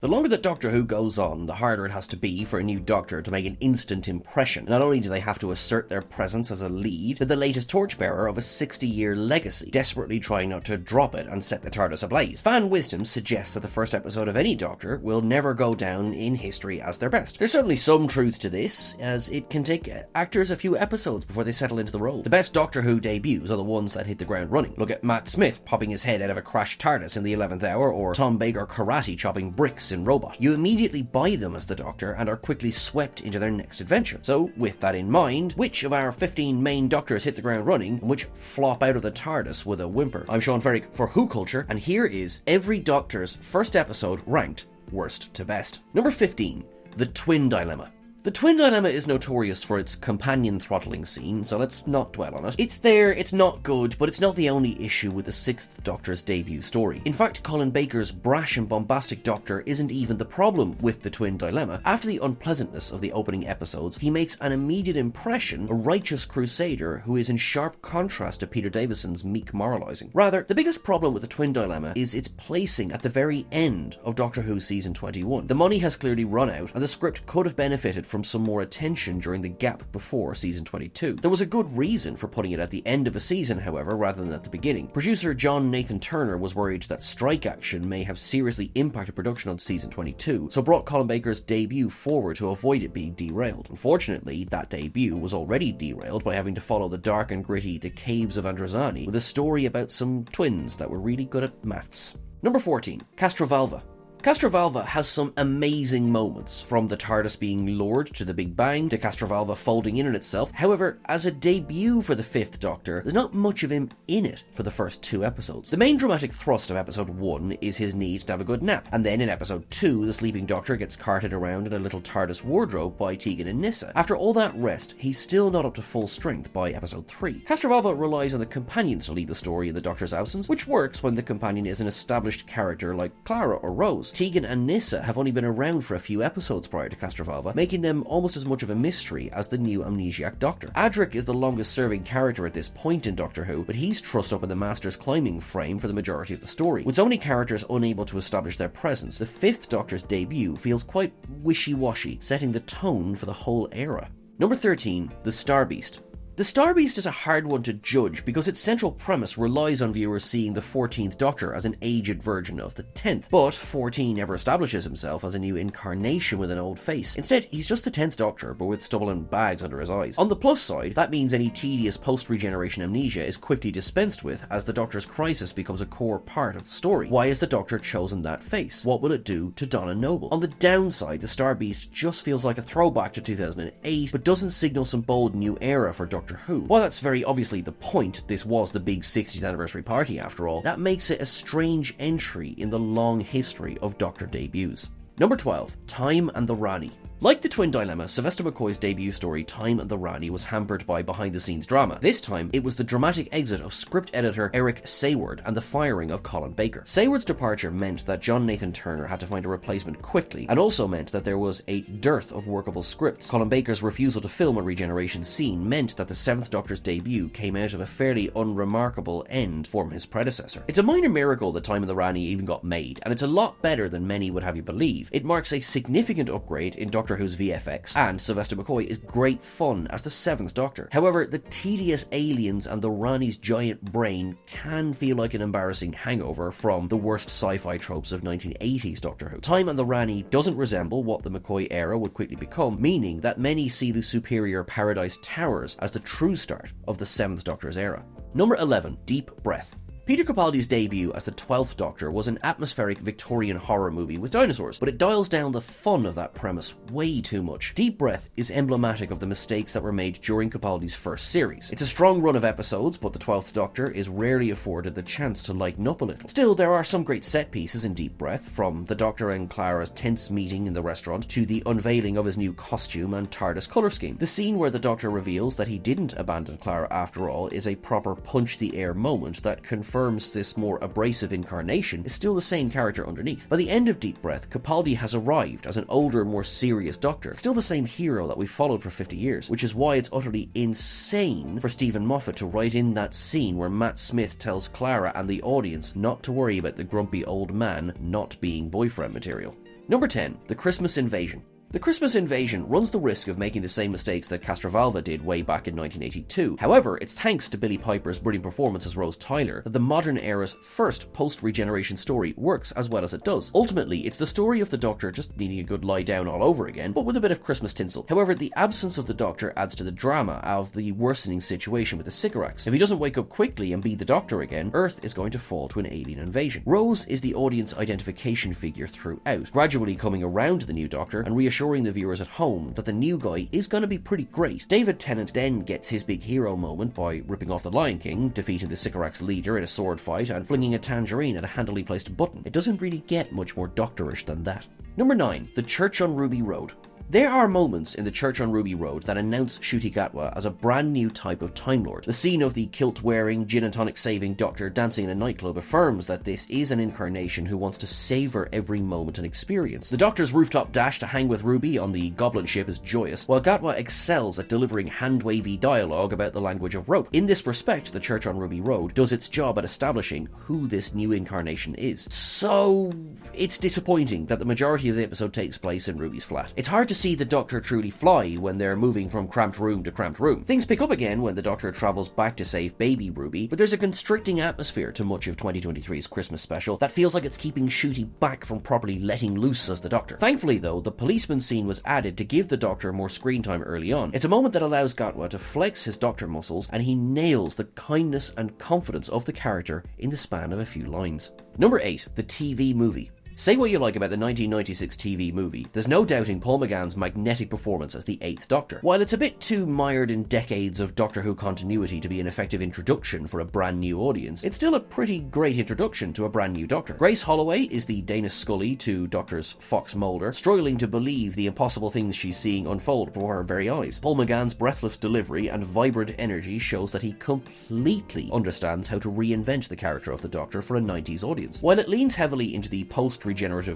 The longer that Doctor Who goes on, the harder it has to be for a new Doctor to make an instant impression. Not only do they have to assert their presence as a lead, they're the latest torchbearer of a 60-year legacy, desperately trying not to drop it and set the TARDIS ablaze. Fan wisdom suggests that the first episode of any Doctor will never go down in history as their best. There's certainly some truth to this, as it can take actors a few episodes before they settle into the role. The best Doctor Who debuts are the ones that hit the ground running. Look at Matt Smith popping his head out of a crashed TARDIS in the 11th hour, or Tom Baker karate chopping bricks in Robot. You immediately buy them as the Doctor and are quickly swept into their next adventure. So, with that in mind, which of our 15 main Doctors hit the ground running and which flop out of the TARDIS with a whimper? I'm Sean Ferrick for Who Culture, and here is every Doctor's first episode ranked worst to best. Number 15, The Twin Dilemma. The Twin Dilemma is notorious for its companion throttling scene, so let's not dwell on it. It's there, it's not good, but it's not the only issue with the 6th Doctor's debut story. In fact, Colin Baker's brash and bombastic Doctor isn't even the problem with the Twin Dilemma. After the unpleasantness of the opening episodes, he makes an immediate impression, a righteous crusader who is in sharp contrast to Peter Davison's meek moralising. Rather, the biggest problem with the Twin Dilemma is its placing at the very end of Doctor Who Season 21. The money has clearly run out, and the script could have benefited from some more attention during the gap before Season 22. There was a good reason for putting it at the end of a season, however, rather than at the beginning. Producer John Nathan Turner was worried that strike action may have seriously impacted production on Season 22, so brought Colin Baker's debut forward to avoid it being derailed. Unfortunately, that debut was already derailed by having to follow the dark and gritty The Caves of Androzani with a story about some twins that were really good at maths. Number 14, Castro Valva. Castro Valva has some amazing moments, from the TARDIS being lured to the Big Bang, to Castro Valva folding in on itself. However, as a debut for the 5th Doctor, there's not much of him in it for the first 2 episodes. The main dramatic thrust of episode 1 is his need to have a good nap, and then in episode 2, the sleeping Doctor gets carted around in a little TARDIS wardrobe by Tegan and Nyssa. After all that rest, he's still not up to full strength by episode 3. Castro Valva relies on the companions to lead the story in the Doctor's absence, which works when the companion is an established character like Clara or Rose. Tegan and Nyssa have only been around for a few episodes prior to Castro Valva, making them almost as much of a mystery as the new amnesiac Doctor. Adric is the longest serving character at this point in Doctor Who, but he's trussed up in the Master's climbing frame for the majority of the story. With so many characters unable to establish their presence, the 5th Doctor's debut feels quite wishy-washy, setting the tone for the whole era. Number 13, The Star Beast. The Star Beast is a hard one to judge because its central premise relies on viewers seeing the 14th Doctor as an aged version of the 10th, but 14 never establishes himself as a new incarnation with an old face. Instead, he's just the 10th Doctor, but with stubble and bags under his eyes. On the plus side, that means any tedious post-regeneration amnesia is quickly dispensed with, as the Doctor's crisis becomes a core part of the story. Why has the Doctor chosen that face? What will it do to Donna Noble? On the downside, the Star Beast just feels like a throwback to 2008, but doesn't signal some bold new era for Doctor Who. While that's very obviously the point, this was the big 60th anniversary party after all, that makes it a strange entry in the long history of Doctor debuts. Number 12, Time and the Ronnie. Like the Twin Dilemma, Sylvester McCoy's debut story Time and the Ronnie was hampered by behind-the-scenes drama. This time, it was the dramatic exit of script editor Eric Sayward and the firing of Colin Baker. Sayward's departure meant that John Nathan Turner had to find a replacement quickly, and also meant that there was a dearth of workable scripts. Colin Baker's refusal to film a regeneration scene meant that the 7th Doctor's debut came out of a fairly unremarkable end from his predecessor. It's a minor miracle that Time and the Ronnie even got made, and it's a lot better than many would have you believe. It marks a significant upgrade in Doctor Who's VFX, and Sylvester McCoy is great fun as the 7th Doctor. However, the tedious aliens and the Ronnie's giant brain can feel like an embarrassing hangover from the worst sci-fi tropes of 1980s Doctor Who. Time and the Ronnie doesn't resemble what the McCoy era would quickly become, meaning that many see the superior Paradise Towers as the true start of the 7th Doctor's era. Number 11, Deep Breath. Peter Capaldi's debut as the 12th Doctor was an atmospheric Victorian horror movie with dinosaurs, but it dials down the fun of that premise way too much. Deep Breath is emblematic of the mistakes that were made during Capaldi's first series. It's a strong run of episodes, but the 12th Doctor is rarely afforded the chance to lighten up a little. Still, there are some great set pieces in Deep Breath, from the Doctor and Clara's tense meeting in the restaurant to the unveiling of his new costume and TARDIS colour scheme. The scene where the Doctor reveals that he didn't abandon Clara after all is a proper punch-the-air moment that confirms this more abrasive incarnation is still the same character underneath. By the end of Deep Breath, Capaldi has arrived as an older, more serious Doctor, still the same hero that we've followed for 50 years, which is why it's utterly insane for Stephen Moffat to write in that scene where Matt Smith tells Clara and the audience not to worry about the grumpy old man not being boyfriend material. Number 10. The Christmas Invasion. The Christmas Invasion runs the risk of making the same mistakes that Castro Valva did way back in 1982. However, it's thanks to Billie Piper's brilliant performance as Rose Tyler that the modern era's first post-regeneration story works as well as it does. Ultimately, it's the story of the Doctor just needing a good lie down all over again, but with a bit of Christmas tinsel. However, the absence of the Doctor adds to the drama of the worsening situation with the Sycorax. If he doesn't wake up quickly and be the Doctor again, Earth is going to fall to an alien invasion. Rose is the audience identification figure throughout, gradually coming around to the new Doctor and reassuring the viewers at home that the new guy is going to be pretty great. David Tennant then gets his big hero moment by ripping off the Lion King, defeating the Sycorax leader in a sword fight, and flinging a tangerine at a handily placed button. It doesn't really get much more Doctorish than that. Number 9. The Church on Ruby Road. There are moments in The Church on Ruby Road that announce Ncuti Gatwa as a brand new type of Time Lord. The scene of the kilt-wearing, gin and tonic saving Doctor dancing in a nightclub affirms that this is an incarnation who wants to savour every moment and experience. The Doctor's rooftop dash to hang with Ruby on the Goblin ship is joyous, while Gatwa excels at delivering hand-wavy dialogue about the language of rope. In this respect, The Church on Ruby Road does its job at establishing who this new incarnation is. So, it's disappointing that the majority of the episode takes place in Ruby's flat. It's hard to see the Doctor truly fly when they're moving from cramped room to cramped room. Things pick up again when the Doctor travels back to save baby Ruby, but there's a constricting atmosphere to much of 2023's Christmas special that feels like it's keeping Ncuti back from properly letting loose as the Doctor. Thankfully though, the policeman scene was added to give the Doctor more screen time early on. It's a moment that allows Gatwa to flex his Doctor muscles, and he nails the kindness and confidence of the character in the span of a few lines. Number 8. The TV movie. Say what you like about the 1996 TV movie, there's no doubting Paul McGann's magnetic performance as the 8th Doctor. While it's a bit too mired in decades of Doctor Who continuity to be an effective introduction for a brand new audience, it's still a pretty great introduction to a brand new Doctor. Grace Holloway is the Dana Scully to Doctor's Fox Mulder, struggling to believe the impossible things she's seeing unfold before her very eyes. Paul McGann's breathless delivery and vibrant energy shows that he completely understands how to reinvent the character of the Doctor for a 90s audience. While it leans heavily into the post-regenerative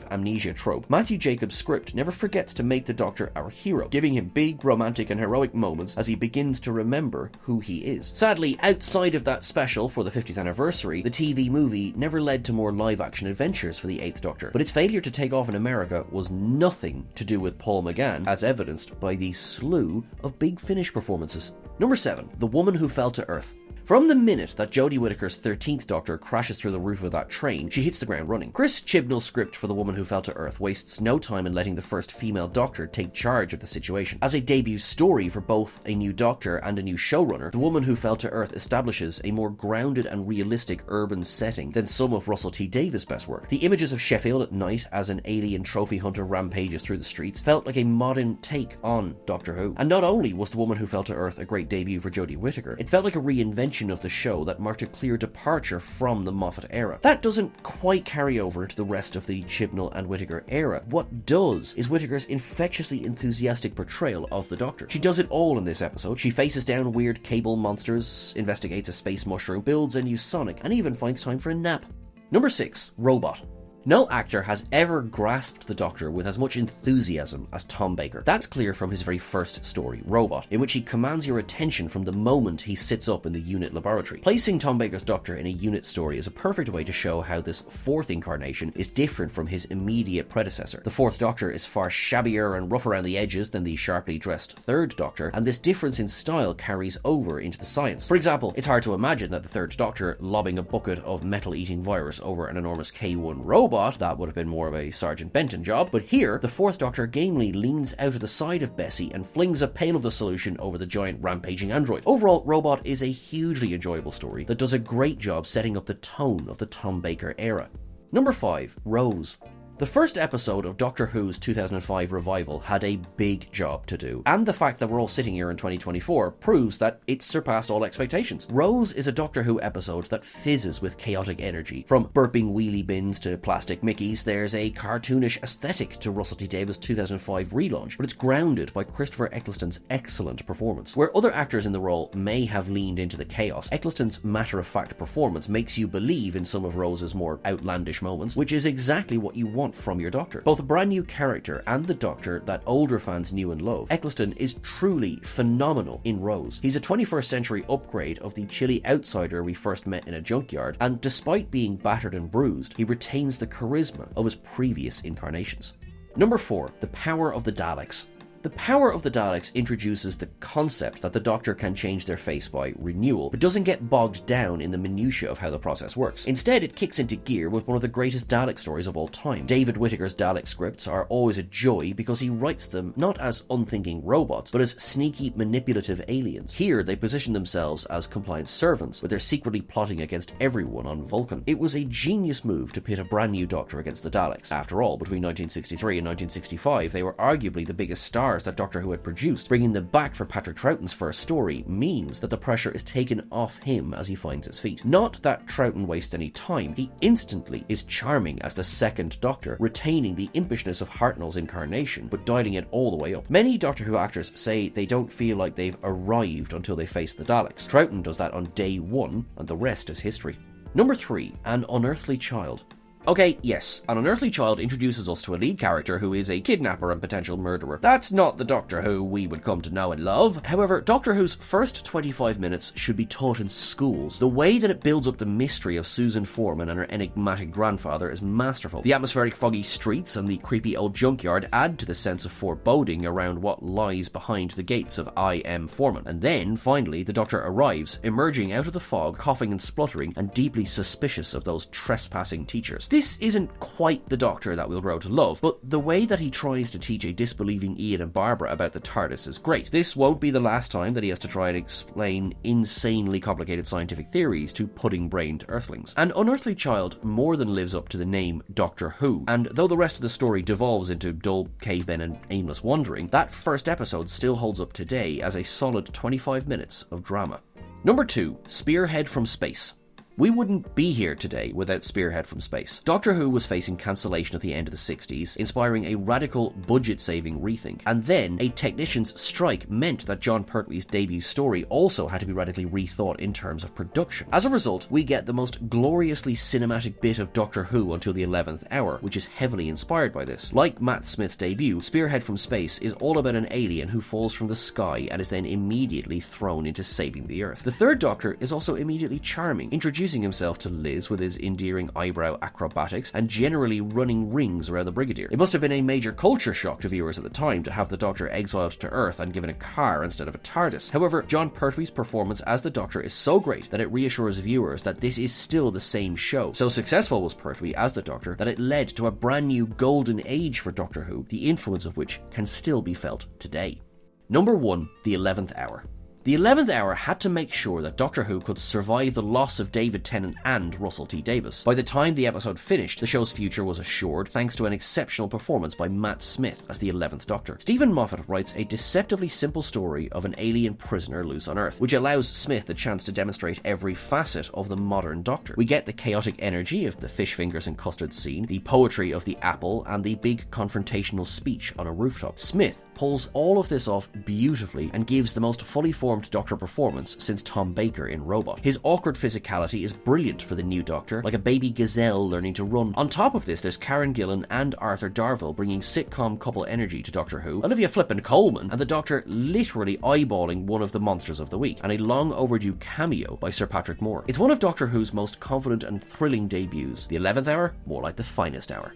amnesia trope, Matthew Jacobs' script never forgets to make the Doctor our hero, giving him big, romantic and heroic moments as he begins to remember who he is. Sadly, outside of that special for the 50th anniversary, the TV movie never led to more live-action adventures for the 8th Doctor, but its failure to take off in America was nothing to do with Paul McGann, as evidenced by the slew of Big Finish performances. Number 7. The Woman Who Fell to Earth. From the minute that Jodie Whittaker's 13th Doctor crashes through the roof of that train, she hits the ground running. Chris Chibnall's script for The Woman Who Fell to Earth wastes no time in letting the first female Doctor take charge of the situation. As a debut story for both a new Doctor and a new showrunner, The Woman Who Fell to Earth establishes a more grounded and realistic urban setting than some of Russell T Davies' best work. The images of Sheffield at night as an alien trophy hunter rampages through the streets felt like a modern take on Doctor Who. And not only was The Woman Who Fell to Earth a great debut for Jodie Whittaker, it felt like a reinvention of the show that marked a clear departure from the Moffat era. That doesn't quite carry over into the rest of the Chibnall and Whittaker era. What does is Whittaker's infectiously enthusiastic portrayal of the Doctor. She does it all in this episode. She faces down weird cable monsters, investigates a space mushroom, builds a new Sonic, and even finds time for a nap. Number 6. Robot. No actor has ever grasped the Doctor with as much enthusiasm as Tom Baker. That's clear from his very first story, Robot, in which he commands your attention from the moment he sits up in the unit laboratory. Placing Tom Baker's Doctor in a unit story is a perfect way to show how this fourth incarnation is different from his immediate predecessor. The fourth Doctor is far shabbier and rough around the edges than the sharply dressed third Doctor, and this difference in style carries over into the science. For example, it's hard to imagine that the third Doctor lobbing a bucket of metal-eating virus over an enormous K1 robot. That would have been more of a Sergeant Benton job, but here, the fourth Doctor gamely leans out of the side of Bessie and flings a pail of the solution over the giant rampaging android. Overall, Robot is a hugely enjoyable story that does a great job setting up the tone of the Tom Baker era. Number 5. Rose. The first episode of Doctor Who's 2005 revival had a big job to do, and the fact that we're all sitting here in 2024 proves that it surpassed all expectations. Rose is a Doctor Who episode that fizzes with chaotic energy. From burping wheelie bins to plastic Mickeys, there's a cartoonish aesthetic to Russell T Davies' 2005 relaunch, but it's grounded by Christopher Eccleston's excellent performance. Where other actors in the role may have leaned into the chaos, Eccleston's matter-of-fact performance makes you believe in some of Rose's more outlandish moments, which is exactly what you want from your Doctor. Both a brand new character and the Doctor that older fans knew and loved, Eccleston is truly phenomenal in Rose. He's a 21st century upgrade of the chilly outsider we first met in a junkyard, and despite being battered and bruised, he retains the charisma of his previous incarnations. Number 4. The power of the Daleks. The power of the Daleks introduces the concept that the Doctor can change their face by renewal, but doesn't get bogged down in the minutiae of how the process works. Instead, it kicks into gear with one of the greatest Dalek stories of all time. David Whittaker's Dalek scripts are always a joy because he writes them not as unthinking robots, but as sneaky, manipulative aliens. Here, they position themselves as compliant servants, but they're secretly plotting against everyone on Vulcan. It was a genius move to pit a brand new Doctor against the Daleks. After all, between 1963 and 1965, they were arguably the biggest stars that Doctor Who had produced. Bringing them back for Patrick Troughton's first story means that the pressure is taken off him as he finds his feet. Not that Troughton wastes any time, he instantly is charming as the second Doctor, retaining the impishness of Hartnell's incarnation, but dialing it all the way up. Many Doctor Who actors say they don't feel like they've arrived until they face the Daleks. Troughton does that on day 1, and the rest is history. Number 3. An Unearthly Child. Okay, yes, An Unearthly Child introduces us to a lead character who is a kidnapper and potential murderer. That's not the Doctor Who we would come to know and love. However, Doctor Who's first 25 minutes should be taught in schools. The way that it builds up the mystery of Susan Foreman and her enigmatic grandfather is masterful. The atmospheric foggy streets and the creepy old junkyard add to the sense of foreboding around what lies behind the gates of I.M. Foreman. And then, finally, the Doctor arrives, emerging out of the fog, coughing and spluttering, and deeply suspicious of those trespassing teachers. This isn't quite the Doctor that we'll grow to love, but the way that he tries to teach a disbelieving Ian and Barbara about the TARDIS is great. This won't be the last time that he has to try and explain insanely complicated scientific theories to pudding-brained Earthlings. An Unearthly Child more than lives up to the name Doctor Who, and though the rest of the story devolves into dull cavemen and aimless wandering, that first episode still holds up today as a solid 25 minutes of drama. Number 2. Spearhead from Space. We wouldn't be here today without Spearhead from Space. Doctor Who was facing cancellation at the end of the 60s, inspiring a radical budget-saving rethink, and then a technician's strike meant that Jon Pertwee's debut story also had to be radically rethought in terms of production. As a result, we get the most gloriously cinematic bit of Doctor Who until the 11th hour, which is heavily inspired by this. Like Matt Smith's debut, Spearhead from Space is all about an alien who falls from the sky and is then immediately thrown into saving the Earth. The third Doctor is also immediately charming, introducing himself to Liz with his endearing eyebrow acrobatics and generally running rings around the Brigadier. It must have been a major culture shock to viewers at the time to have the Doctor exiled to Earth and given a car instead of a TARDIS. However, Jon Pertwee's performance as the Doctor is so great that it reassures viewers that this is still the same show. So successful was Pertwee as the Doctor that it led to a brand new golden age for Doctor Who, the influence of which can still be felt today. Number 1. The 11th Hour. The 11th Hour had to make sure that Doctor Who could survive the loss of David Tennant and Russell T Davies. By the time the episode finished, the show's future was assured thanks to an exceptional performance by Matt Smith as the 11th Doctor. Stephen Moffat writes a deceptively simple story of an alien prisoner loose on Earth, which allows Smith the chance to demonstrate every facet of the modern Doctor. We get the chaotic energy of the fish fingers and custard scene, the poetry of the apple, and the big confrontational speech on a rooftop. Smith pulls all of this off beautifully and gives the most fully formed Doctor performance since Tom Baker in Robot. His awkward physicality is brilliant for the new Doctor, like a baby gazelle learning to run. On top of this, there's Karen Gillan and Arthur Darvill bringing sitcom couple energy to Doctor Who, Olivia Flippin Coleman, and the Doctor literally eyeballing one of the monsters of the week, and a long overdue cameo by Sir Patrick Moore. It's one of Doctor Who's most confident and thrilling debuts. The 11th Hour, more like the finest hour.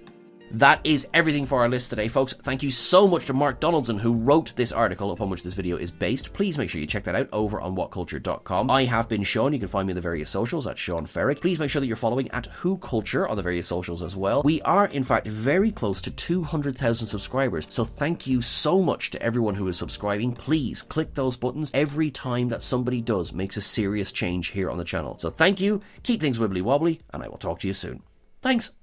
That is everything for our list today, folks. Thank you so much to Mark Donaldson, who wrote this article upon which this video is based. Please make sure you check that out over on whatculture.com. I have been Sean. You can find me on the various socials at Sean Ferrick. Please make sure that you're following at Who Culture on the various socials as well. We are, in fact, very close to 200,000 subscribers, so thank you so much to everyone who is subscribing. Please click those buttons. Every time that somebody does makes a serious change here on the channel. So thank you, keep things wibbly wobbly, and I will talk to you soon. Thanks.